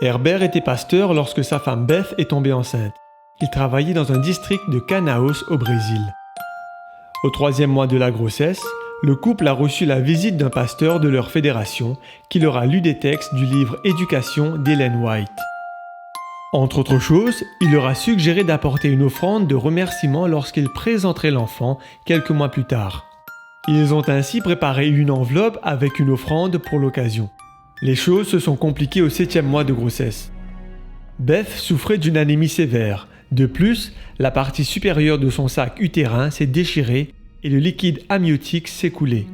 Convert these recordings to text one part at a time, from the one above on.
Herbert était pasteur lorsque sa femme Beth est tombée enceinte. Il travaillait dans un district de Canaos au Brésil. Au 3e mois de la grossesse, le couple a reçu la visite d'un pasteur de leur fédération qui leur a lu des textes du livre Éducation d'Ellen White. Entre autres choses, il leur a suggéré d'apporter une offrande de remerciement lorsqu'ils présenteraient l'enfant quelques mois plus tard. Ils ont ainsi préparé une enveloppe avec une offrande pour l'occasion. Les choses se sont compliquées au 7e mois de grossesse. Beth souffrait d'une anémie sévère. De plus, la partie supérieure de son sac utérin s'est déchirée et le liquide amniotique s'est coulé.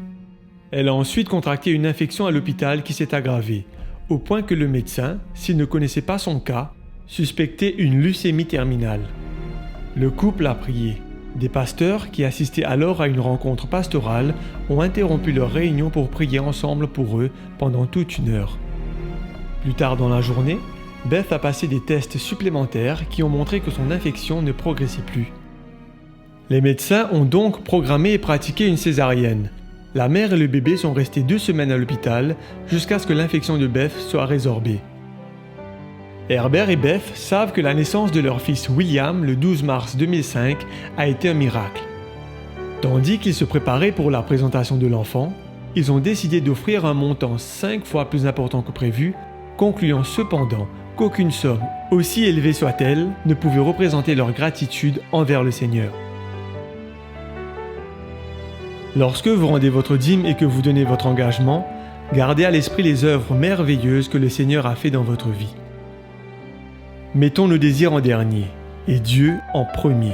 Elle a ensuite contracté une infection à l'hôpital qui s'est aggravée, au point que le médecin, s'il ne connaissait pas son cas, suspectait une leucémie terminale. Le couple a prié. Des pasteurs, qui assistaient alors à une rencontre pastorale, ont interrompu leur réunion pour prier ensemble pour eux pendant toute une heure. Plus tard dans la journée, Beth a passé des tests supplémentaires qui ont montré que son infection ne progressait plus. Les médecins ont donc programmé et pratiqué une césarienne. La mère et le bébé sont restés 2 semaines à l'hôpital jusqu'à ce que l'infection de Beth soit résorbée. Herbert et Beth savent que la naissance de leur fils William le 12 mars 2005 a été un miracle. Tandis qu'ils se préparaient pour la présentation de l'enfant, ils ont décidé d'offrir un montant 5 fois plus important que prévu, concluant cependant qu'aucune somme, aussi élevée soit-elle, ne pouvait représenter leur gratitude envers le Seigneur. Lorsque vous rendez votre dîme et que vous donnez votre engagement, gardez à l'esprit les œuvres merveilleuses que le Seigneur a fait dans votre vie. Mettons nos désirs en dernier et Dieu en premier.